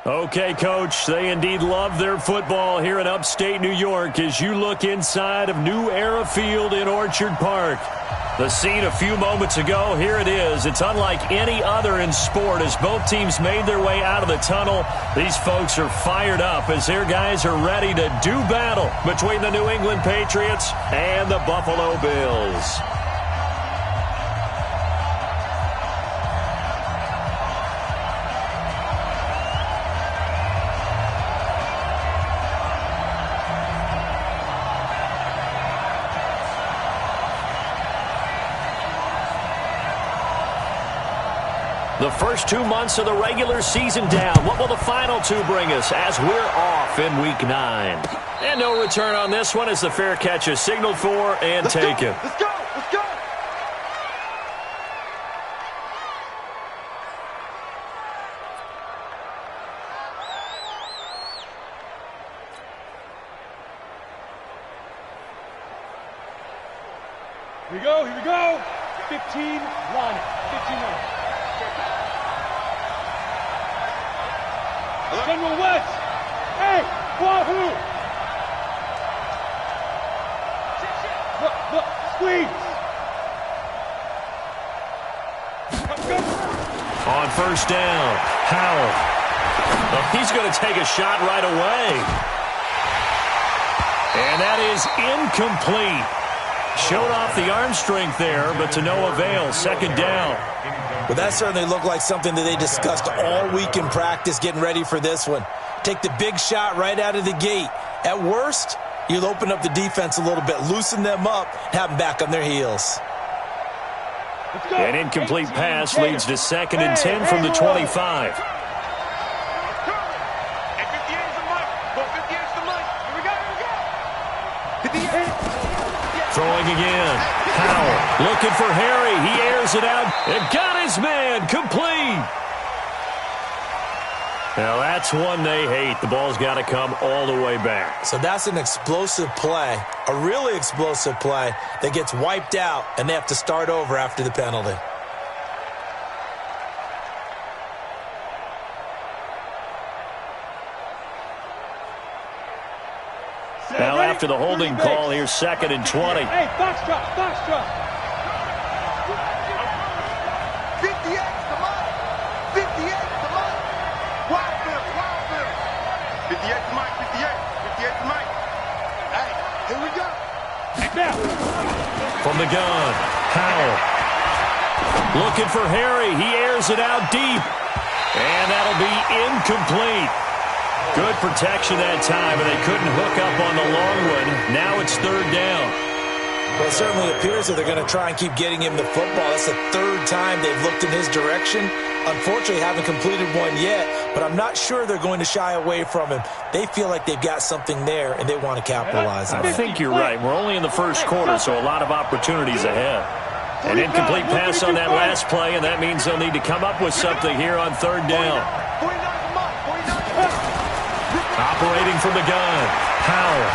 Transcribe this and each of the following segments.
Okay, Coach, they indeed love their football here in upstate New York as you look inside of New Era Field in Orchard Park. The scene a few moments ago, here it is. It's unlike any other in sport as both teams made their way out of the tunnel. These folks are fired up as their guys are ready to do battle between the New England Patriots and the Buffalo Bills. The first 2 months of the regular season down. What will the final two bring us as we're off in Week 9? And no return on this one as the fair catch is signaled for and taken. Let's go! Let's go! Here we go, here we go! 15-1. 15-1. General West! Hey! Wahoo! Look! Squeeze! Go. On first down, Howell. Oh, he's going to take a shot right away. And that is incomplete. Showed off the arm strength there, but to no avail. Second down. Well, that certainly looked like something that they discussed all week in practice getting ready for this one. Take the big shot right out of the gate. At worst, you'll open up the defense a little bit, loosen them up, have them back on their heels. An incomplete pass leads to 2nd and 10 from the 25. Throwing again. Howell looking for Harry. He airs it out and got his man complete. Now that's one they hate. The ball's got to come all the way back. So that's an explosive play, a really explosive play that gets wiped out, and they have to start over after the penalty. Now after the holding call, here's 2nd and 20. Hey, box drop! 58, come on! 58, come on! Wild Bill! 58 to Mike, 58 to Mike. Hey, here we go! Now! From the gun, Howell. Looking for Harry. He airs it out deep. And that'll be incomplete. Good protection that time, and they couldn't hook up on the long one. Now it's 3rd down. Well, it certainly appears that they're going to try and keep getting him the football. That's the 3rd time they've looked in his direction. Unfortunately, haven't completed one yet, but I'm not sure they're going to shy away from him. They feel like they've got something there, and they want to capitalize on it. I think you're right. We're only in the first quarter, so a lot of opportunities ahead. An incomplete pass on that last play, and that means they'll need to come up with something here on 3rd down. Operating from the gun, Howell.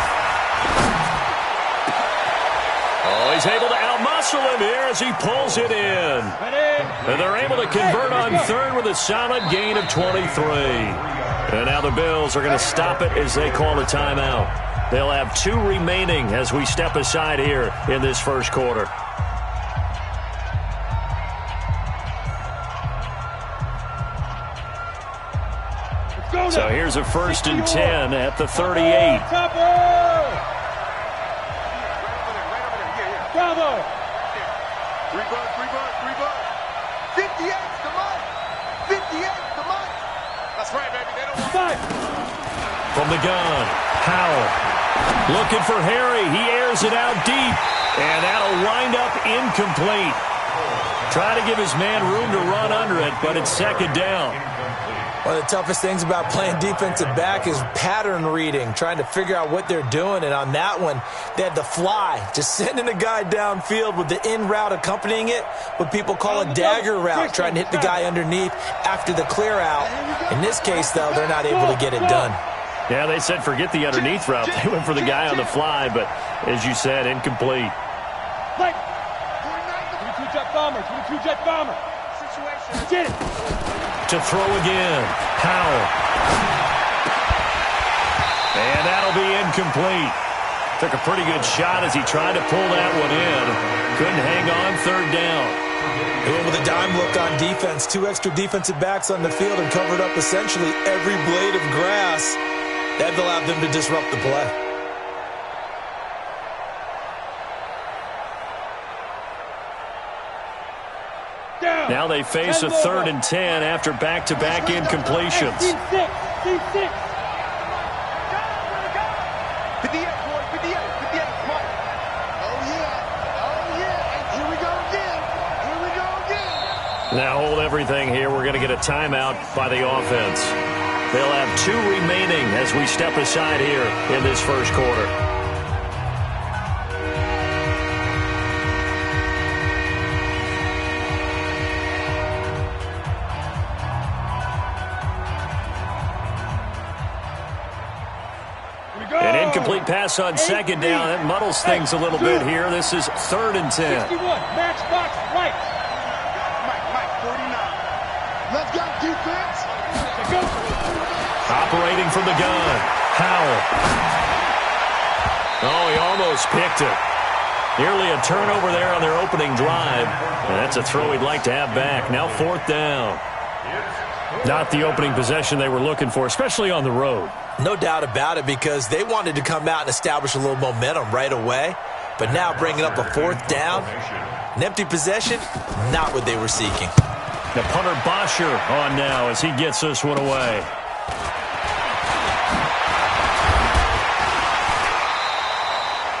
Oh, he's able to outmuscle him here as he pulls it in. And they're able to convert on 3rd with a solid gain of 23. And now the Bills are going to stop it as they call a timeout. They'll have 2 remaining as we step aside here in this first quarter. So here's a 1st and 10 at the 38. Bravo! 3 bucks. 58, come on! 58, come on! That's right, baby. They don't want... From the gun, Howell. Looking for Harry. He airs it out deep. And that'll wind up incomplete. Try to give his man room to run under it, but it's 2nd down. One of the toughest things about playing defensive back is pattern reading, trying to figure out what they're doing. And on that one, they had to fly, just sending a guy downfield with the in route accompanying it, what people call a dagger route, trying to hit the guy underneath after the clear out. In this case, though, they're not able to get it done. Yeah, they said forget the underneath route. They went for the guy on the fly, but as you said, incomplete. 22 jet bomber. Situation. Get it. To throw again. Howell. And that'll be incomplete. Took a pretty good shot as he tried to pull that one in. Couldn't hang on third down. They went with a dime look on defense. 2 extra defensive backs on the field and covered up essentially every blade of grass. That allowed them to disrupt the play. Now they face a 3rd and 10 after back-to-back incompletions. 58, boy, 58, Mike. Oh, yeah, and here we go again. Now hold everything here. We're going to get a timeout by the offense. They'll have 2 remaining as we step aside here in this first quarter. An incomplete pass on 2nd down. That muddles things a little bit here. This is 3rd and 10. 61, matchbox right. Mike, 49. Let's go, defense. Operating from the gun. Howell. Oh, he almost picked it. Nearly a turnover there on their opening drive. And that's a throw he'd like to have back. Now 4th down. Not the opening possession they were looking for, especially on the road. No doubt about it, because they wanted to come out and establish a little momentum right away. But now bringing up a 4th down, an empty possession, not what they were seeking. The punter Bosher on now as he gets this one away.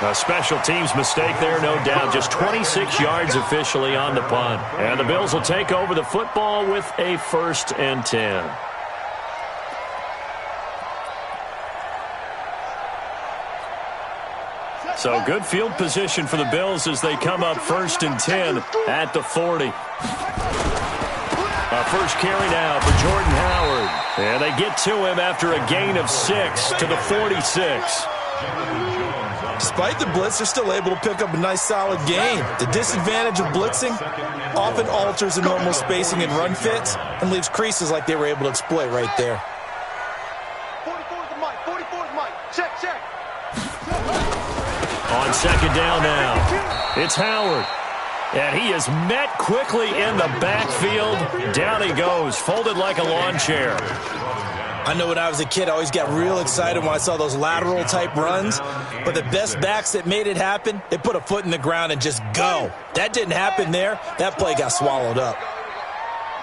A special teams mistake there, no doubt. Just 26 yards officially on the punt. And the Bills will take over the football with a 1st and 10. So good field position for the Bills as they come up 1st and 10 at the 40. A first carry now for Jordan Howard. And they get to him after a gain of 6 to the 46. Despite the blitz, they're still able to pick up a nice solid gain. The disadvantage of blitzing often alters the normal spacing and run fits and leaves creases like they were able to exploit right there. 44's the Mike, 44's Mike. Check. On 2nd down now, it's Howard. And he is met quickly in the backfield. Down he goes, folded like a lawn chair. I know when I was a kid, I always got real excited when I saw those lateral-type runs. But the best backs that made it happen, they put a foot in the ground and just go. That didn't happen there. That play got swallowed up.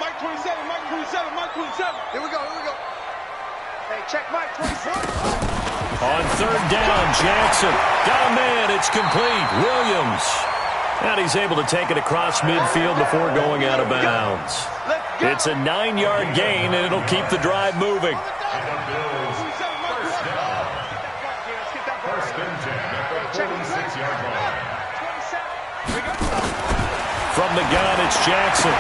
Mike 27, Mike 27, Mike 27. Here we go. Hey, check Mike 27. On 3rd down, Jackson. Got a man, it's complete. Williams. And he's able to take it across midfield before going out of bounds. It's a 9-yard gain, and it'll keep the drive moving. From the gun, it's Jackson.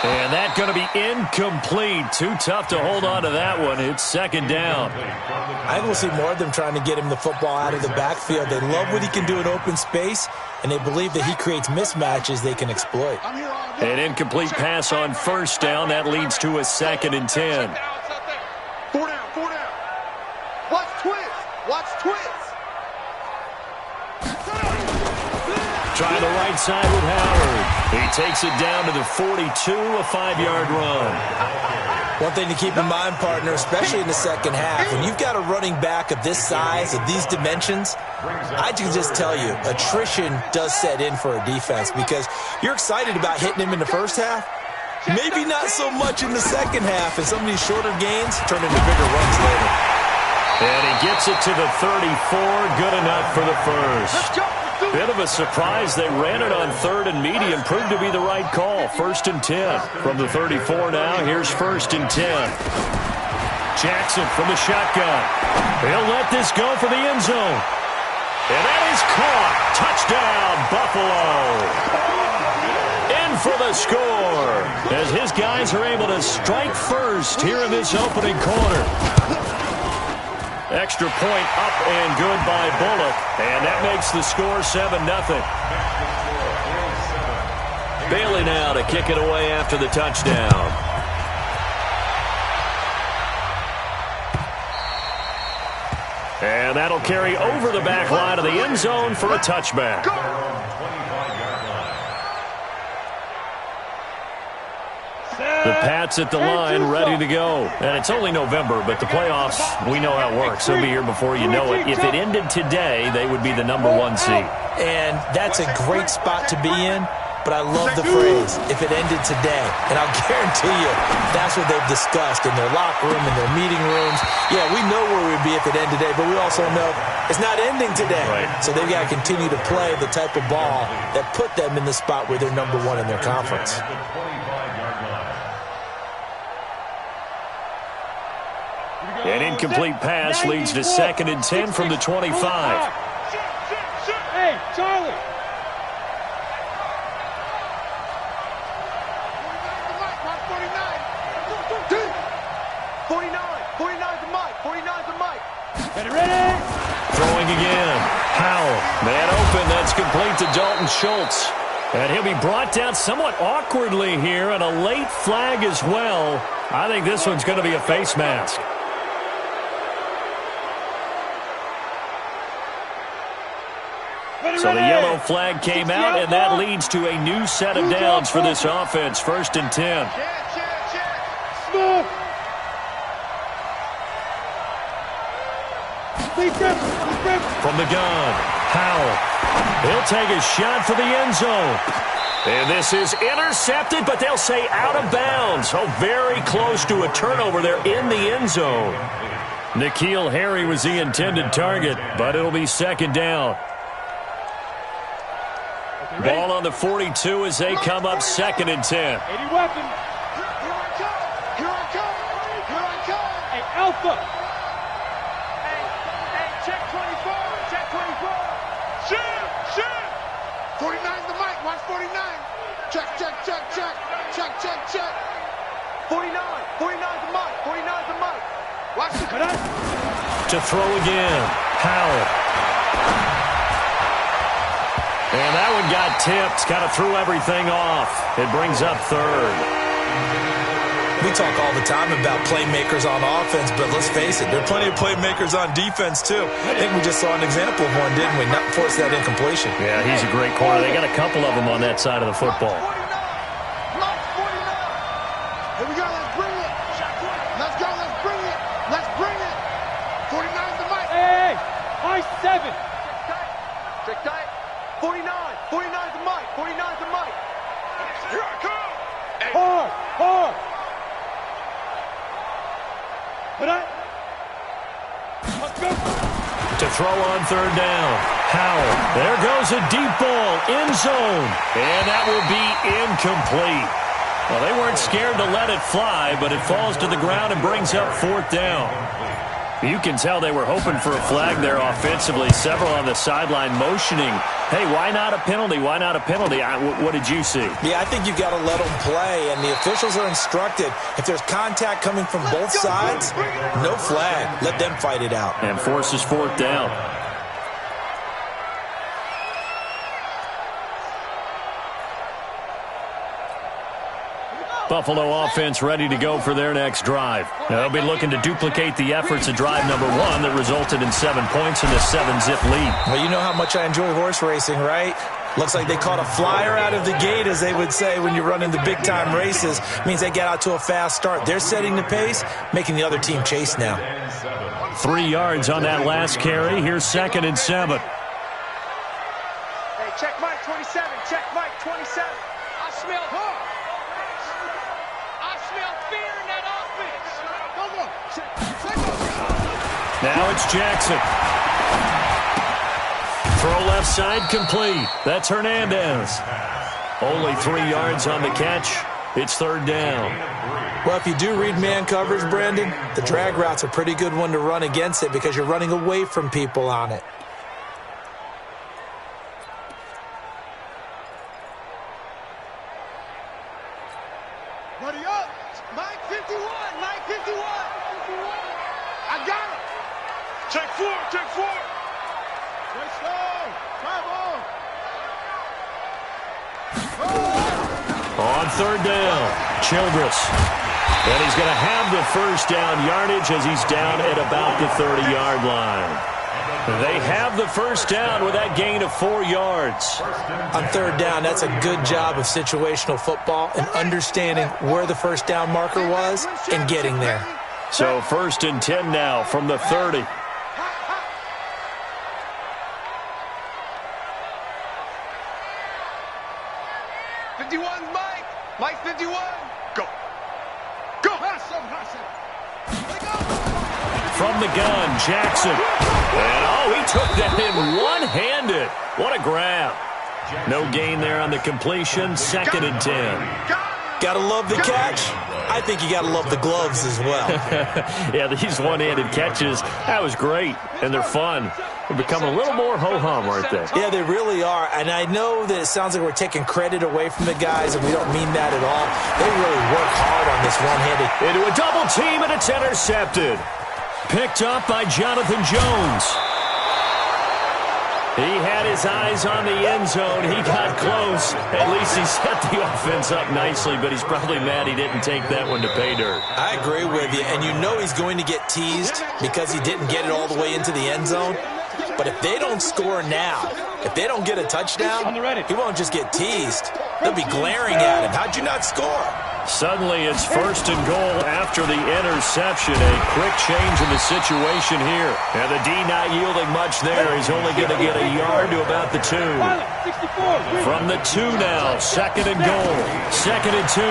And that's going to be incomplete. Too tough to hold on to that one. It's 2nd down. I will see more of them trying to get him the football out of the backfield. They love what he can do in open space, and they believe that he creates mismatches they can exploit. An incomplete pass on 1st down. That leads to a 2nd and 10. 4 down. Watch twist. Trying the right side with Howard. He takes it down to the 42, a 5-yard run. One thing to keep in mind, partner, especially in the second half, when you've got a running back of this size, of these dimensions, I can just tell you, attrition does set in for a defense because you're excited about hitting him in the first half. Maybe not so much in the second half, and some of these shorter gains turn into bigger runs later. And he gets it to the 34, good enough for the first. Bit of a surprise. They ran it on 3rd and medium. Proved to be the right call. 1st and 10. From the 34 now, here's 1st and 10. Jackson from the shotgun. He'll let this go for the end zone. And that is caught. Touchdown, Buffalo. In for the score. As his guys are able to strike first here in this opening quarter. Extra point up and good by Bullock. And that makes the score 7-0. Bailey now to kick it away after the touchdown. And that'll carry over the back line of the end zone for a touchback. The Pats at the line, ready to go. And it's only November, but the playoffs, we know how it works. They'll be here before you know it. If it ended today, they would be the #1 seed. And that's a great spot to be in. But I love the phrase, if it ended today. And I'll guarantee you, that's what they've discussed in their locker room, in their meeting rooms. Yeah, we know where we'd be if it ended today, but we also know it's not ending today. Right. So they've got to continue to play the type of ball that put them in the spot where they're #1 in their conference. An incomplete pass leads to 2nd and 10 from the 25. Hey, Charlie. 49's the mic. 49's the mic. Ready? Throwing again. Howell. Man open. That's complete to Dalton Schultz. And he'll be brought down somewhat awkwardly here, and a late flag as well. I think this one's going to be a face mask. So the yellow flag came out, and that leads to a new set of downs for this offense. 1st and 10. Smooth. From the gun, Howell. He'll take a shot for the end zone. And this is intercepted, but they'll say out of bounds. Oh, very close to a turnover there in the end zone. N'Keal Harry was the intended target, but it'll be 2nd down. Ball on the 42 as they come up 2nd and 10. 80 weapon. Here I come. Here I come. Here I come. Hey, Alpha. Hey, check 24. Check 24. Shoot. 49's the mic. Watch 49. Check. Check. 49. 49's the mic. 49's the mic. Watch it. To throw again, Howell. And that one got tipped, kind of threw everything off. It brings up 3rd. We talk all the time about playmakers on offense, but let's face it, there are plenty of playmakers on defense, too. I think we just saw an example of one, didn't we? Not force that incompletion. Yeah, he's a great corner. They got a couple of them on that side of the football. Mark 49. Here we go. Let's bring it. Let's go. Let's bring it. Let's bring it. 49's the mic. Hey, high 7. Check tight. 49. 49's the mic. 49's the mic. Here I come. Hey. Hard. Let's go. To throw on 3rd down, Howell. There goes a deep ball, end zone. And that will be incomplete. Well, they weren't scared to let it fly, but it falls to the ground and brings up 4th down. You can tell they were hoping for a flag there offensively. Several on the sideline motioning, hey, why not a penalty? Why not a penalty? What did you see? Yeah, I think you've got to let them play, and the officials are instructed. If there's contact coming from both sides, no flag. Let them fight it out. And forces 4th down. Buffalo offense ready to go for their next drive. Now, they'll be looking to duplicate the efforts of drive #1 that resulted in 7 points in the 7-zip lead. Well, you know how much I enjoy horse racing, right? Looks like they caught a flyer out of the gate, as they would say when you're running the big-time races. Means they get out to a fast start. They're setting the pace, making the other team chase now. 3 yards on that last carry. Here's 2nd and 7. Hey, check Mike 27. Check Mike 27. I smell her. I smell fear in that offense. Come on. Now it's Jackson. Throw left side complete. That's Hernandez. Only 3 yards on the catch. It's 3rd down. Well, if you do read man coverage, Brandon, the drag route's a pretty good one to run against it because you're running away from people on it. Ready up. Mike 51. Mike 51. I got it. Check 4. Check 4. Way slow. Travel. On 3rd down, Childress. And he's going to have the first down yardage as he's down at about the 30-yard line. They have the first down with that gain of 4 yards. On third down, that's a good job of situational football and understanding where the first down marker was and getting there. So 1st and 10 now from the 30. Mike 51. Go. Go. From the gun, Jackson. And, he took that in one-handed. What a grab. No gain there on the completion. 2nd and 10. Gotta love the catch. I think you gotta love the gloves as well. Yeah, these one-handed catches, that was great. And they're fun. They become a little more ho-hum, aren't they? Yeah, they really are. And I know that it sounds like we're taking credit away from the guys, and we don't mean that at all. They really work hard on this one-handed. Into a double team, and it's intercepted. Picked up by Jonathan Jones. He had his eyes on the end zone. He got close. At least he set the offense up nicely, but he's probably mad he didn't take that one to pay dirt. I agree with you, and you know he's going to get teased because he didn't get it all the way into the end zone. But if they don't score now, if they don't get a touchdown, he won't just get teased. They'll be glaring at him. How'd you not score? Suddenly it's 1st and goal after the interception. A quick change in the situation here. And the D not yielding much there. He's only going to get a yard to about the 2. From the 2 now, 2nd and goal. 2nd and 2.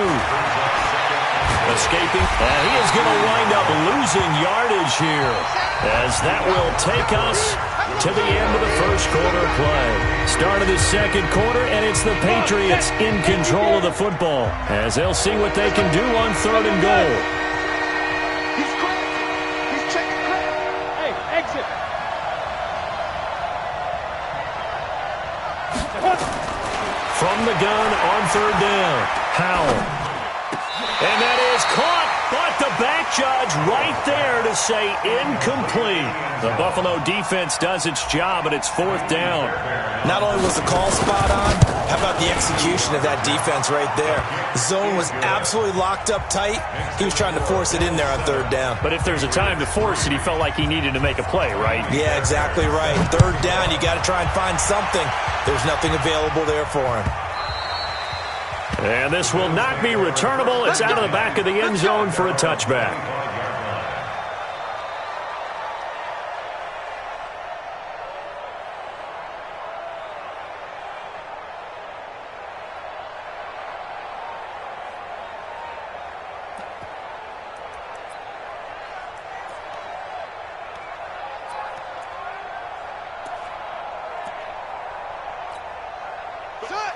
Escaping. And he is going to wind up losing yardage here, as that will take us to the end of the first quarter play. Start of the second quarter, and it's the Patriots in control of the football, as they'll see what they can do on 3rd and goal. He's cracked. He's checking crack. Hey, exit. From the gun on 3rd down, Howell. And that is caught, but the back judge right there to say incomplete. The Buffalo defense does its job, and it's 4th down. Not only was the call spot on, how about the execution of that defense right there? The zone was absolutely locked up tight. He was trying to force it in there on 3rd down. But if there's a time to force it, he felt like he needed to make a play, right? Yeah, exactly right. 3rd down, you got to try and find something. There's nothing available there for him. And this will not be returnable. It's out of the back of the end zone for a touchback.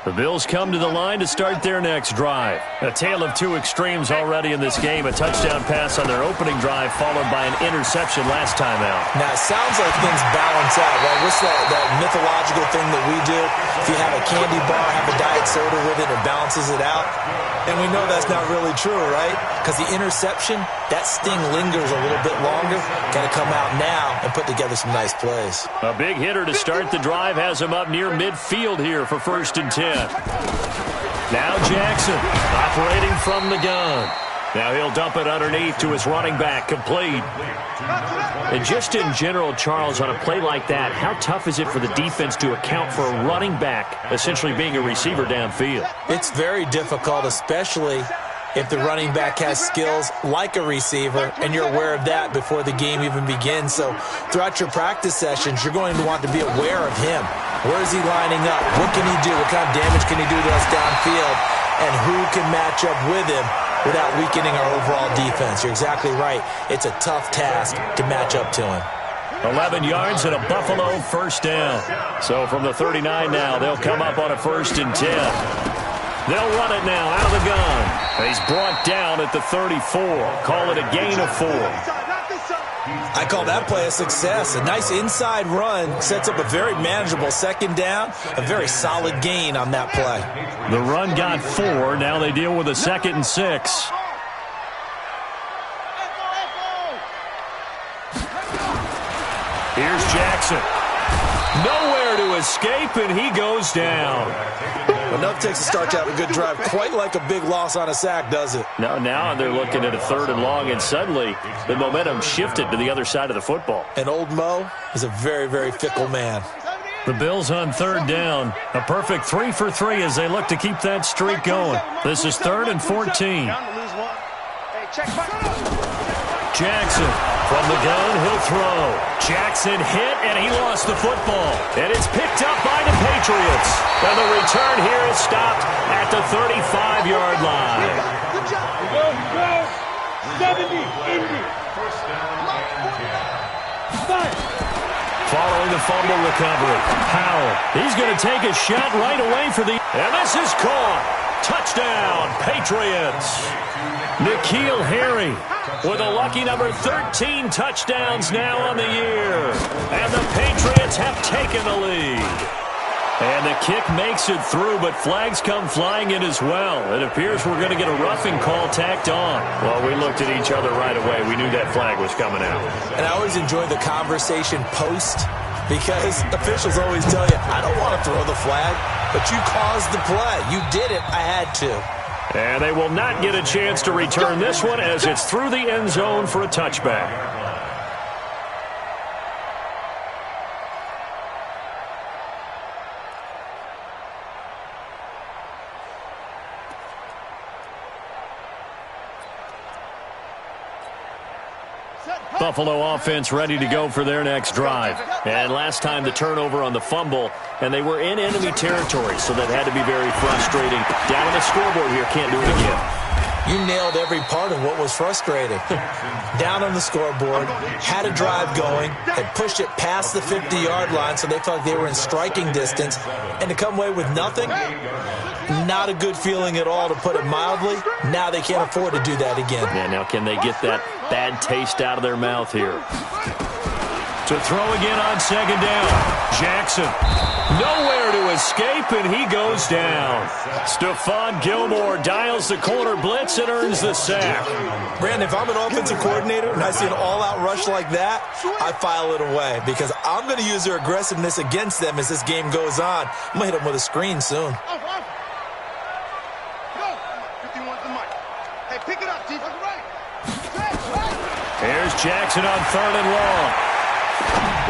The Bills come to the line to start their next drive. A tale of 2 extremes already in this game. A touchdown pass on their opening drive, followed by an interception last time out. Now, it sounds like things balance out, right? What's that mythological thing that we do? If you have a candy bar, have a diet soda with it, it balances it out. And we know that's not really true, right? Because the interception, that sting lingers a little bit longer. Got to come out now and put together some nice plays. A big hitter to start the drive has him up near midfield here for 1st and 10. Now Jackson operating from the gun. Now he'll dump it underneath to his running back, complete. And just in general, Charles, on a play like that, how tough is it for the defense to account for a running back essentially being a receiver downfield? It's very difficult, especially if the running back has skills like a receiver, and you're aware of that before the game even begins. So throughout your practice sessions, you're going to want to be aware of him. Where is he lining up? What can he do? What kind of damage can he do to us downfield? And who can match up with him without weakening our overall defense? You're exactly right. It's a tough task to match up to him. 11 yards and a Buffalo first down. So from the 39 now, they'll come up on a 1st and 10. They'll run it now out of the gun. He's brought down at the 34. Call it a gain of 4. I call that play a success. A nice inside run sets up a very manageable 2nd down. A very solid gain on that play. The run got 4. Now they deal with a 2nd and 6. Here's Jackson. Nowhere nowhere to escape, and he goes down. Enough takes to start you out a good drive. Quite like a big loss on a sack, does it? No, now they're looking at a 3rd and long, and suddenly the momentum shifted to the other side of the football. And old Mo is a very, very fickle man. The Bills on 3rd down. A perfect 3 for 3 as they look to keep that streak going. This is 3rd and 14. Jackson from the gun, he'll throw. Jackson hit, and he lost the football. And it's picked up by the Patriots. And the return here is stopped at the 35-yard line. Go, 70, Indy. Following the fumble recovery, Powell, he's going to take a shot right away for the... And this is caught. Touchdown, Patriots. N'Keal Harry with a lucky number 13 touchdowns now on the year. And the Patriots have taken the lead. And the kick makes it through, but flags come flying in as well. It appears we're going to get a roughing call tacked on. Well, we looked at each other right away. We knew that flag was coming out. And I always enjoy the conversation post because officials always tell you, I don't want to throw the flag, but you caused the play. You did it. I had to. And they will not get a chance to return this one as it's through the end zone for a touchback. Buffalo offense ready to go for their next drive. And last time the turnover on the fumble, and they were in enemy territory, so that had to be very frustrating. Down on the scoreboard here, can't do it again. You nailed every part of what was frustrating. Down on the scoreboard, had a drive going, had pushed it past the 50-yard line, so they felt like they were in striking distance, and to come away with nothing, not a good feeling at all, to put it mildly. Now they can't afford to do that again. Yeah, now can they get that bad taste out of their mouth here? To throw again on 2nd down. Jackson, nowhere to escape, and he goes down. Stephon Gilmore dials the corner blitz and earns the sack. Brandon, if I'm an offensive coordinator and I see an all-out rush like that, I file it away because I'm going to use their aggressiveness against them as this game goes on. I'm going to hit them with a screen soon. Here's Jackson on 3rd and long.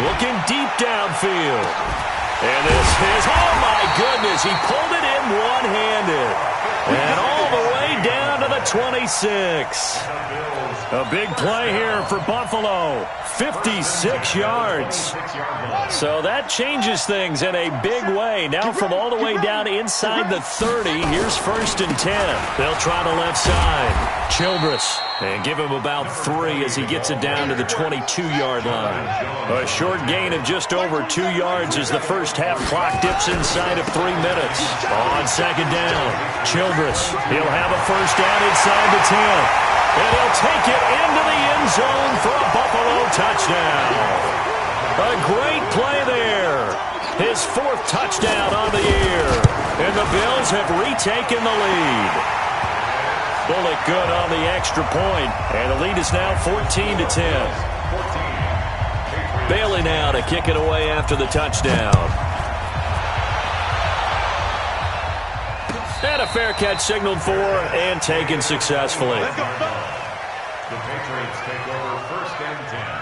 Looking deep downfield. And this is, oh my goodness, he pulled it in one-handed. And all the way down to the 26. A big play here for Buffalo. 56 yards. So that changes things in a big way. Now from all the way down inside the 30, here's 1st and 10. They'll try the left side. Childress. And give him about 3 as he gets it down to the 22-yard line. A short gain of just over 2 yards as the first half clock dips inside of 3 minutes. On 2nd down, Childress. He'll have a first down inside the 10. And he'll take it into the end zone for a Buffalo touchdown. A great play there. His 4th touchdown on the year. And the Bills have retaken the lead. Bullock good on the extra point, and the lead is now 14-10. Bailey now to kick it away after the touchdown. And a fair catch signaled for and taken successfully. The Patriots take over 1st and 10.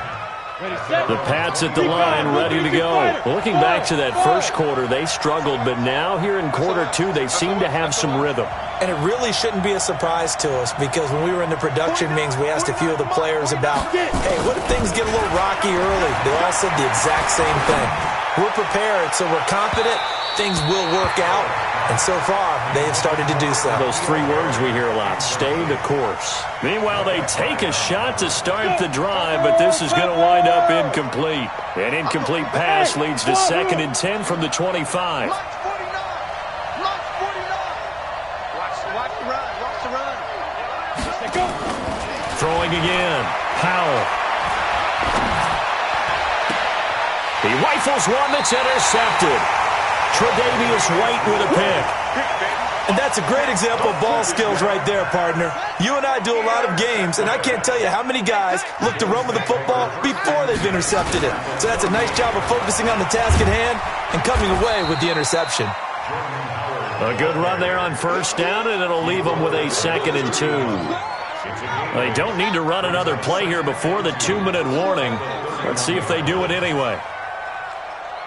The Pats at the line, ready to go. Looking back to that first quarter, they struggled, but now here in quarter 2, they seem to have some rhythm. And it really shouldn't be a surprise to us because when we were in the production meetings, we asked a few of the players about, hey, what if things get a little rocky early? They all said the exact same thing. We're prepared, so we're confident things will work out. And so far, they have started to do so. Those 3 words we hear a lot, stay the course. Meanwhile, they take a shot to start the drive, but this is going to wind up incomplete. An incomplete pass leads to 2nd and 10 from the 25. Throwing again, Powell. He rifles one that's intercepted. Tre'Davious White with a pick. And that's a great example of ball skills right there, partner. You and I do a lot of games, and I can't tell you how many guys look to run with the football before they've intercepted it. So that's a nice job of focusing on the task at hand and coming away with the interception. A good run there on first down, and it'll leave them with a 2nd and 2. They don't need to run another play here before the 2-minute warning. Let's see if they do it anyway.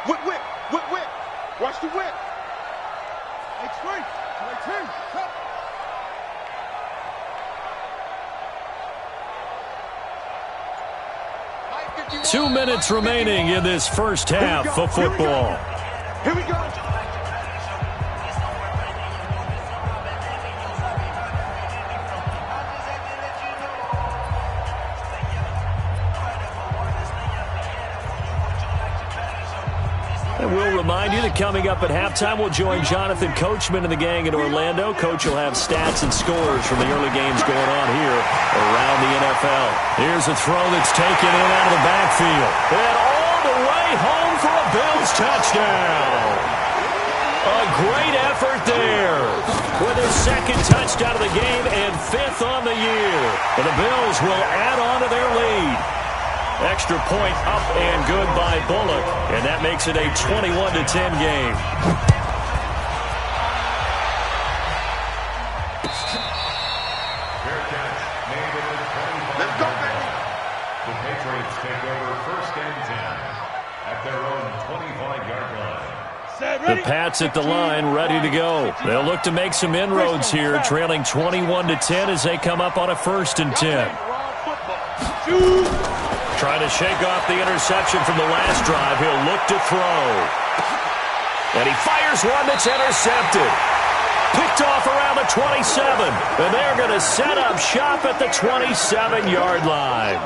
Whip, whip, whip, whip. Watch the whip. Extreme. 2 minutes remaining in this first half of football. Here we go. And we'll remind you that coming up at halftime, we'll join Jonathan Coachman and the gang in Orlando. Coach will have stats and scores from the early games going on here around the NFL. Here's a throw that's taken in out of the backfield. And all the way home for a Bills touchdown. A great effort there with his 2nd touchdown of the game and 5th on the year. And the Bills will add on to their lead. Extra point up and good by Bullock, and that makes it a 21-10 game. Fair catch made at the 25. Let's go, baby. The Patriots take over 1st and 10 at their own 25-yard line. The Pats at the line, ready to go. They'll look to make some inroads here, trailing 21-10 as they come up on a 1st and 10. Trying to shake off the interception from the last drive. He'll look to throw. And he fires one that's intercepted. Picked off around the 27. And they're going to set up shop at the 27-yard line.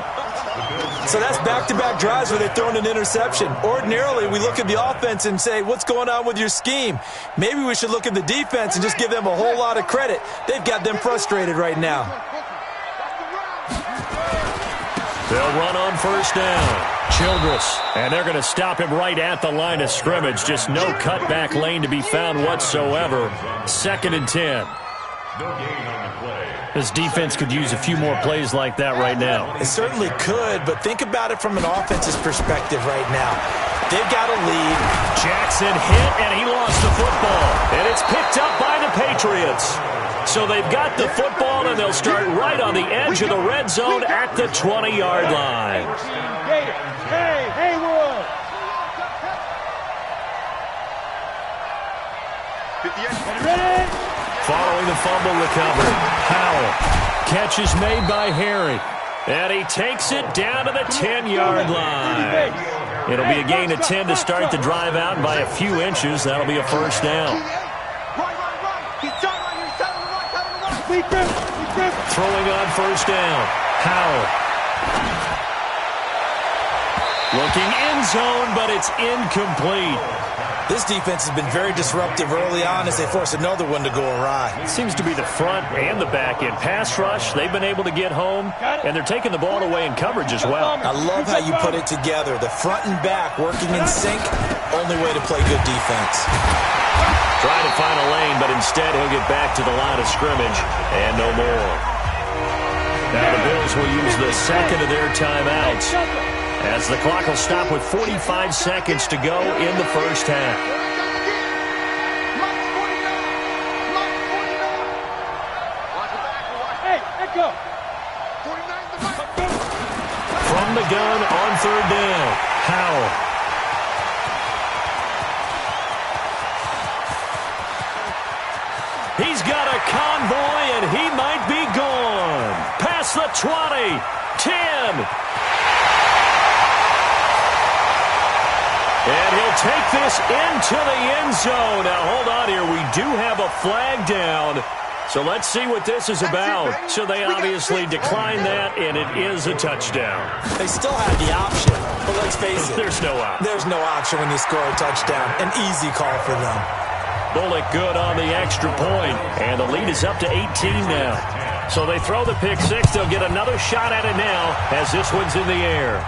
So that's back-to-back drives where they're throwing an interception. Ordinarily, we look at the offense and say, what's going on with your scheme? Maybe we should look at the defense and just give them a whole lot of credit. They've got them frustrated right now. They'll run on first down. Childress. And they're going to stop him right at the line of scrimmage. Just no cutback lane to be found whatsoever. 2nd and 10. No gain on the play. This defense could use a few more plays like that right now. It certainly could, but think about it from an offense's perspective right now. They've got a lead. Jackson hit, and he lost the football. And it's picked up by the Patriots. So they've got the football, and they'll start right on the edge of the red zone at the 20-yard line. Hey, Haywood! 58. Ready? Following the fumble recovery, Howell. Catch is made by Harry. And he takes it down to the 10-yard line. It'll be a gain of 10 to start the drive out, and by a few inches, that'll be a first down. Throwing on first down, Howell. Looking end zone, but it's incomplete. This defense has been very disruptive early on as they force another one to go awry. It seems to be the front and the back end. Pass rush, they've been able to get home, and they're taking the ball away in coverage as well. I love how you put it together. The front and back working in sync, only way to play good defense. Trying to find a lane, but instead he'll get back to the line of scrimmage and no more. Now the Bills will use the 2nd of their timeouts as the clock will stop with 45 seconds to go in the first half. Hey, echo! From the gun on 3rd down, Howell. He's got a convoy, and he might be gone. Past the 20, 10. And he'll take this into the end zone. Now, hold on here. We do have a flag down. So let's see what this is about. So they obviously declined that, and it is a touchdown. They still have the option, but let's face it. There's no option. There's no option when you score a touchdown. An easy call for them. Bullock good on the extra point, and the lead is up to 18 now. So they throw the pick six. They'll get another shot at it now as this one's in the air.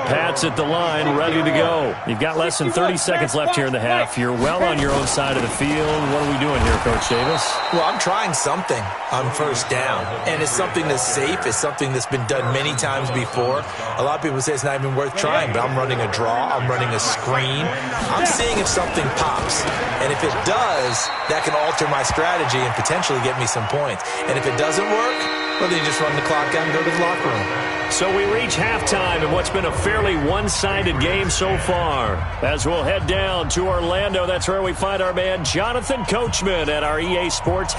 Pat's at the line, ready to go. You've got less than 30 seconds left here in the half. You're well on your own side of the field. What are we doing here, Coach Davis? Well, I'm trying something on first down, and it's something that's safe. It's something that's been done many times before. A lot of people say it's not even worth trying, but I'm running a draw. I'm running a screen. I'm seeing if something pops, and if it does, that can alter my strategy and potentially get me some points. And if it doesn't work, well, then you just run the clock out and go to the locker room. So we reach halftime in what's been a fairly one-sided game so far. As we'll head down to Orlando, that's where we find our man Jonathan Coachman at our EA Sports